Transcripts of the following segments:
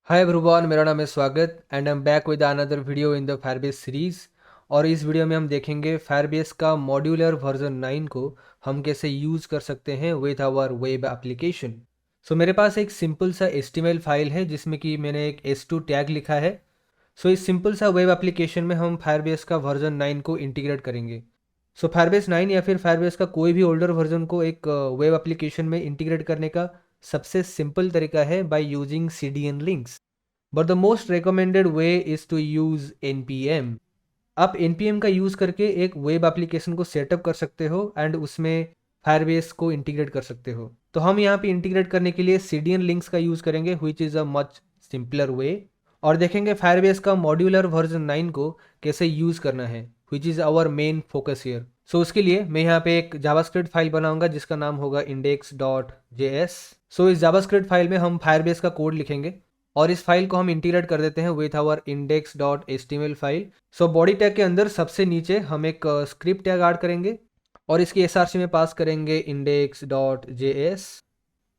Hi everyone, मेरा नाम है स्वागत and I am back with another video in the Firebase series. और इस वीडियो में हम देखेंगे फायरबेस का मॉड्यूलर वर्जन 9 को हम कैसे यूज़ कर सकते हैं विद आवर वेब एप्लीकेशन। सो मेरे पास एक सिंपल सा HTML फाइल है जिसमें कि मैंने एक S2 टैग लिखा है। सो इस सिंपल सा वेब एप्लीकेशन में हम फायरबेस का वर्जन 9 को इंटीग्रेट करेंगे। सो फायरबेस 9 या फिर फायरबेस का कोई भी ओल्डर वर्जन को एक वेब एप्लीकेशन में इंटीग्रेट करने का सबसे सिंपल तरीका है by using CDN links. But the most recommended way is to use NPM। आप NPM का यूज़ करके एक वेब एप्लीकेशन को सेटअप कर सकते हो एंड उसमें फायरबेस को इंटीग्रेट कर सकते हो। तो हम यहाँ पे इंटीग्रेट करने के लिए CDN लिंक्स का यूज़ करेंगे which is a much simpler way, और देखेंगे फायरबेस का मॉड्यूलर वर्जन 9 को कैसे यूज़ करना है which is our main focus here. So उसके लिए मैं यहाँ पे एक जावास्क्रिप्ट फाइल बनाऊंगा जिसका नाम होगा index.js। सो इस जावास्क्रिप्ट फाइल में हम फायरबेस का कोड लिखेंगे और इस फाइल को हम इंटीग्रेट कर देते हैं with our index.html file. So body tag के अंदर सबसे नीचे हम एक स्क्रिप्ट टैग ऐड करेंगे और इसकी src में पास करेंगे index.js।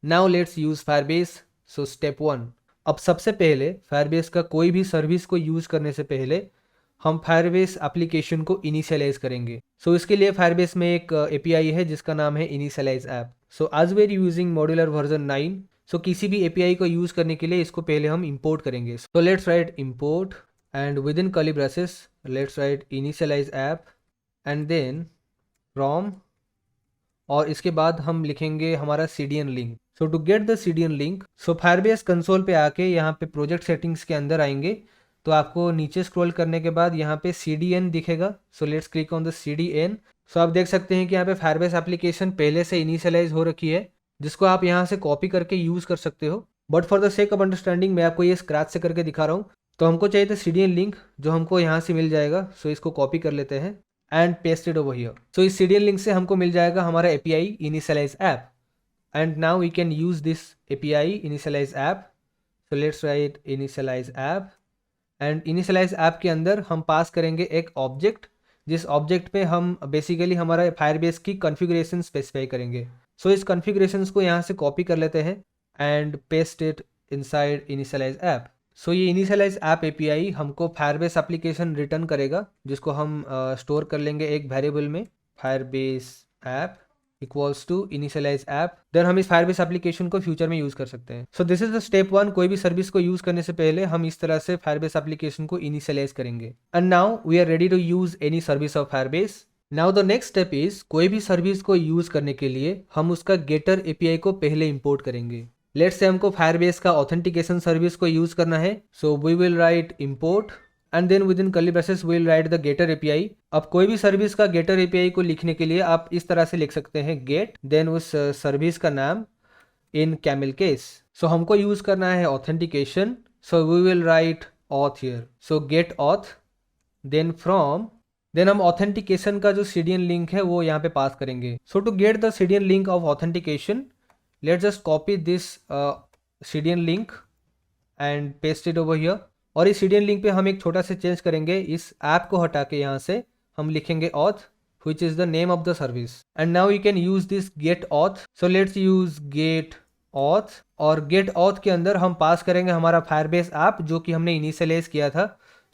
Now let's use Firebase. So step 1, अब सबसे पहले फायरबेस का कोई भी सर्विस को यूज करने से पहले हम फायरबेस एप्लीकेशन को इनिशियलाइज करेंगे। सो इसके लिए फायरबेस में एक API है जिसका नाम है initialize app. So as we are using modular version 9, so किसी भी API को यूज करने के लिए इसको पहले हम इंपोर्ट करेंगे। So let's write import and with in curly braces let's write initialize app and then from, और इसके बाद हम लिखेंगे हमारा CDN link. So to get the CDN link, so Firebase console पे आके यहाँ पे प्रोजेक्ट सेटिंग्स के अंदर आएंगे तो आपको नीचे स्क्रॉल करने के बाद यहाँ पे CDN दिखेगा। So let's click on the CDN। सो आप देख सकते हैं कि यहाँ पे फायरबेस एप्लीकेशन पहले से इनिशियलाइज हो रखी है जिसको आप यहाँ से कॉपी करके यूज़ कर सकते हो। But for the sake of understanding मैं आपको ये स्क्रैच से करके दिखा रहा हूँ। तो हमको चाहिए था CDN लिंक जो हमको यहाँ से मिल जाएगा। सो इसको कॉपी कर लेते हैं and paste it over here. So इस CDN लिंक से हमको मिल जाएगा हमारा API initialize app, and now we can use this API initialize app। so let's write initialize app and initialize app के अंदर हम पास करेंगे एक ऑब्जेक्ट जिस ऑब्जेक्ट पे हम बेसिकली हमारा फायरबेस की कॉन्फ़िगरेशन स्पेसिफाई करेंगे। सो इस कॉन्फ़िगरेशंस को यहाँ से कॉपी कर लेते हैं and paste it inside initialize app. So ये इनिशियलाइज ऐप API हमको फायरबेस एप्लीकेशन रिटर्न करेगा जिसको हम स्टोर कर लेंगे एक वेरिएबल में, Firebase app equals to initialize app. Then हम इस फायरबेस एप्लीकेशन को फ्यूचर में यूज कर सकते हैं। So this is the step 1। कोई भी सर्विस को यूज करने से पहले हम इस तरह से फायरबेस एप्लीकेशन को इनिशियलाइज करेंगे। And now we are ready to use any service of Firebase. Now the next step is, कोई भी सर्विस को यूज करने के लिए हम उसका गेटर API को पहले इंपोर्ट करेंगे। लेट्स से हमको फायरबेस का ऑथेंटिकेशन सर्विस को यूज करना है। So we will write import and then with in curly braces we will write the getter API। अब कोई भी सर्विस का गेटर API को लिखने के लिए आप इस तरह से लिख सकते हैं गेट, देन उस सर्विस का नाम इन कैमल केस। सो हमको यूज करना है authentication, so we will write auth here. So get auth, then from, then हम ऑथेंटिकेशन का जो CDN लिंक है वो यहाँ पे पास करेंगे। So to get the CDN link of authentication let's just copy this CDN link and paste it over here. और इस CDN लिंक पे हम एक छोटा सा चेंज करेंगे, इस ऐप को हटा के यहाँ से हम लिखेंगे auth which is the name of the service and now we can use this get auth। so let's use get auth और get auth के अंदर हम पास करेंगे हमारा फायरबेस ऐप जो कि हमने इनिशियलाइज किया था।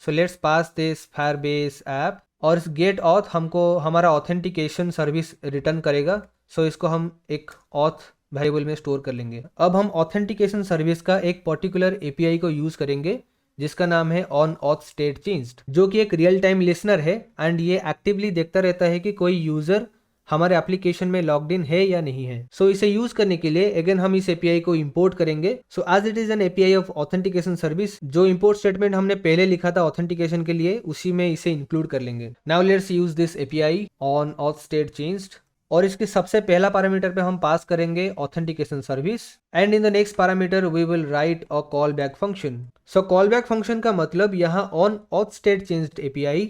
so let's pass this Firebase app और इस get auth हमको हमारा ऑथेंटिकेशन सर्विस रिटर्न करेगा। so इसको हम एक auth वेरिएबल में स्टोर कर लेंगे। अब हम ऑथेंटिकेशन सर्विस का एक पर्टिकुलर API को यूज करेंगे जिसका नाम है ऑन ऑथ स्टेट चेंज्ड, जो कि एक रियल टाइम लिसनर है एंड ये एक्टिवली देखता रहता है कि कोई यूजर हमारे एप्लीकेशन में लॉग्ड इन है या नहीं है। सो इसे यूज करने के लिए अगेन हम इस API को इंपोर्ट करेंगे। So as it is an API of authentication service, जो इंपोर्ट स्टेटमेंट हमने पहले लिखा था ऑथेंटिकेशन के लिए उसी में इसे इंक्लूड कर लेंगे। Now let's use this API on auth state changed और इसके सबसे पहला पैरामीटर पे हम पास करेंगे authentication service and in the next parameter we will write a callback function. So callback function का मतलब यहाँ on auth state changed API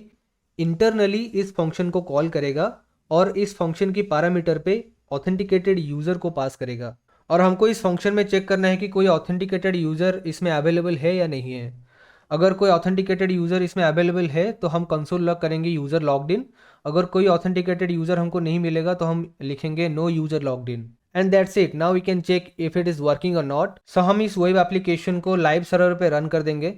internally इस फंक्शन को कॉल करेगा और इस फंक्शन की पैरामीटर पे ऑथेंटिकेटेड यूजर को पास करेगा और हमको इस फंक्शन में चेक करना है कि कोई ऑथेंटिकेटेड यूजर इसमें अवेलेबल है या नहीं है। अगर कोई ऑथेंटिकेटेड यूजर इसमें अवेलेबल है तो हम कंसोल लॉग करेंगे यूजर लॉग्ड इन। अगर कोई ऑथेंटिकेटेड यूजर हमको नहीं मिलेगा तो हम लिखेंगे no user logged in and that's it. Now we can check if it is working और नॉट. सो हम इस वेब एप्लीकेशन को लाइव सर्वर पे रन कर देंगे.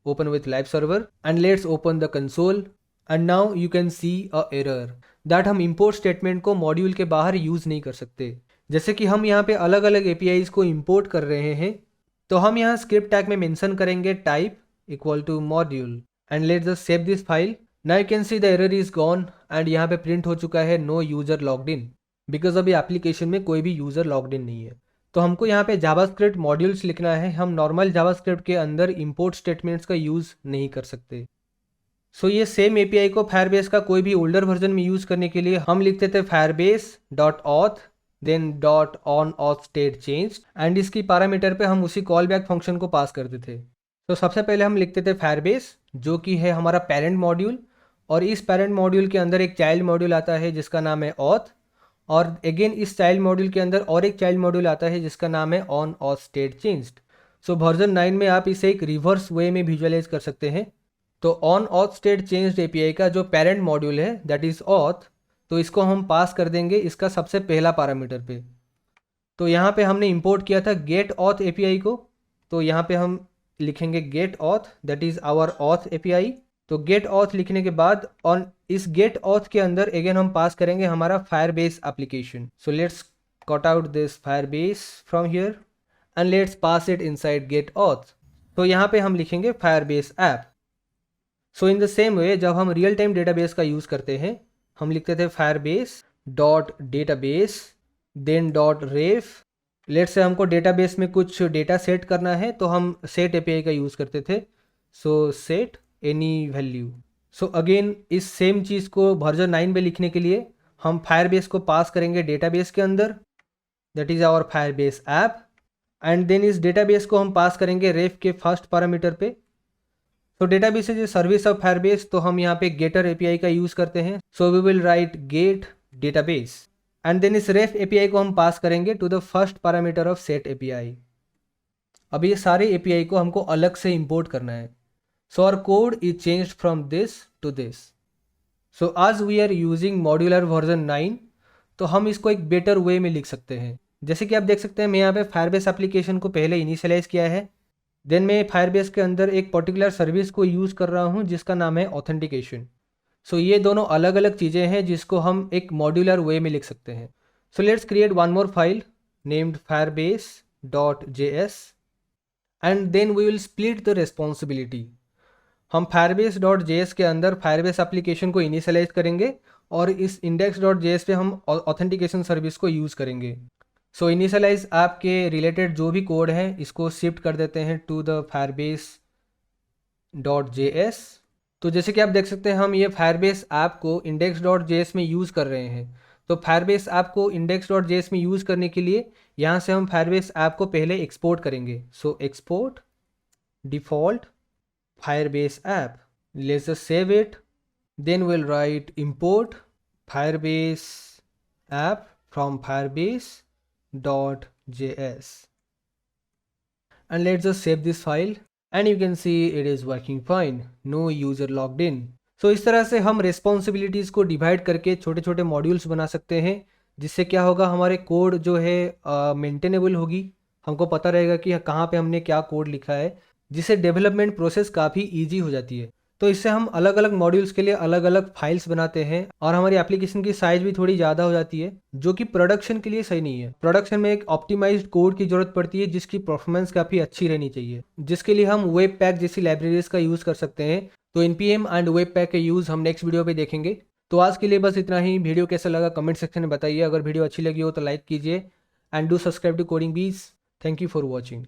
Open with live server and let's open the console. And now you can see a error that हम import statement को module के बाहर यूज नहीं कर सकते. जैसे कि हम यहाँ पे अलग अलग एपीआईज को इंपोर्ट कर रहे हैं, तो हम यहाँ स्क्रिप्ट टैग में मेंशन करेंगे type equal to module and let's just save this file. Now you can see the error is gone and यहाँ पे प्रिंट हो चुका है no user logged in, because अभी एप्लीकेशन में कोई भी यूजर लॉग्ड इन नहीं है. तो हमको यहाँ पे जावास्क्रिप्ट मॉड्यूल्स लिखना है. हम नॉर्मल जावास्क्रिप्ट के अंदर इंपोर्ट स्टेटमेंट्स का यूज नहीं कर सकते. सो ये सेम एपीआई को फायरबेस का कोई भी ओल्डर वर्जन में यूज करने के लिए हम लिखते थे Firebase dot auth then dot on auth state change and इसकी पैरामीटर पे हम उसी कॉल बैक फंक्शन को पास करते थे. तो सबसे पहले हम लिखते थे फायरबेस जो कि है हमारा पेरेंट मॉड्यूल, और इस पेरेंट मॉड्यूल के अंदर एक चाइल्ड मॉड्यूल आता है जिसका नाम है ऑथ, और अगेन इस चाइल्ड मॉड्यूल के अंदर और एक चाइल्ड मॉड्यूल आता है जिसका नाम है on auth state changed. So version 9 में आप इसे एक रिवर्स वे में विजुअलाइज कर सकते हैं. तो on auth state changed API का जो पेरेंट मॉड्यूल है दैट इज ऑथ, तो इसको हम पास कर देंगे इसका सबसे पहला पैरामीटर पे. तो यहाँ पे हमने इंपोर्ट किया था गेट ऑथ एपीआई को, तो यहाँ पे हम लिखेंगे get auth that is our auth API. तो गेट ऑथ लिखने के बाद ऑन इस गेट ऑथ के अंदर अगेन हम पास करेंगे हमारा Firebase application. So let's cut out this Firebase from here and let's pass it inside get auth. तो यहाँ पे हम लिखेंगे Firebase app. So in the same way जब हम रियल टाइम डेटाबेस का यूज़ करते हैं, हम लिखते थे Firebase dot database then dot ref. Let's से हमको डेटाबेस में कुछ डेटा सेट करना है तो हम सेट एपीआई का यूज़ करते थे. सो set any value. So again इस सेम चीज़ को वर्जन 9 में लिखने के लिए हम फायरबेस को पास करेंगे डेटाबेस के अंदर that is our Firebase app and then इस डेटाबेस को हम पास करेंगे रेफ के फर्स्ट पैरामीटर पे. तो database is service of Firebase, तो हम यहाँ पे गेटर एपीआई का यूज़ करते हैं. So we will write get database and then इस रेफ एपीआई को हम पास करेंगे to the first parameter of set API. अब ये सारे एपीआई को हमको अलग से इंपोर्ट करना है. So our code is changed from this to this. So as we are using modular version 9, तो हम इसको एक बेटर वे में लिख सकते हैं. जैसे कि आप देख सकते हैं मैं यहाँ पे फायरबेस एप्लीकेशन को पहले इनिशियलाइज किया है, देन मैं फायरबेस के अंदर एक पर्टिकुलर सर्विस को यूज़ कर रहा हूँ जिसका नाम है ऑथेंटिकेशन. सो ये दोनों अलग अलग चीज़ें हैं जिसको हम एक मॉड्यूलर वे में लिख सकते हैं. So let's create one more file named firebase.js and then we will split the responsibility. हम firebase.js के अंदर फायरबेस एप्लीकेशन को इनिशियलाइज करेंगे और इस index.js पे हम ऑथेंटिकेशन सर्विस को यूज़ करेंगे. सो इनिशियलाइज ऐप के रिलेटेड जो भी कोड है इसको शिफ्ट कर देते हैं टू द firebase.js. तो जैसे कि आप देख सकते हैं हम ये फायरबेस ऐप को index.js में यूज़ कर रहे हैं. तो फायरबेस ऐप को index.js में यूज़ करने के लिए यहाँ से हम फायरबेस ऐप को पहले एक्सपोर्ट करेंगे. So export default Firebase app. Let's just save it. Then we'll write import Firebase app from firebase.js. And let's just save this file. And you can see it is working fine. No user logged in. So इस तरह से हम responsibilities को divide करके छोटे छोटे modules बना सकते हैं, जिससे क्या होगा हमारे कोड जो है मेंटेनेबल होगी. हमको पता रहेगा कि कहाँ पे हमने क्या कोड लिखा है, जिससे डेवलपमेंट प्रोसेस काफ़ी इजी हो जाती है. तो इससे हम अलग अलग मॉड्यूल्स के लिए अलग अलग फाइल्स बनाते हैं और हमारी एप्लीकेशन की साइज भी थोड़ी ज़्यादा हो जाती है, जो कि प्रोडक्शन के लिए सही नहीं है. प्रोडक्शन में एक ऑप्टिमाइज्ड कोड की ज़रूरत पड़ती है जिसकी परफॉर्मेंस काफ़ी अच्छी रहनी चाहिए, जिसके लिए हम वेब पैक जैसी लाइब्रेरीज का यूज़ कर सकते हैं. तो npm एंड वेब पैक के यूज़ हम नेक्स्ट वीडियो पर देखेंगे. तो आज के लिए बस इतना ही. वीडियो कैसा लगा कमेंट सेक्शन में बताइए. अगर वीडियो अच्छी लगी हो तो लाइक कीजिए and do subscribe to Coding Bees. Thank you for watching.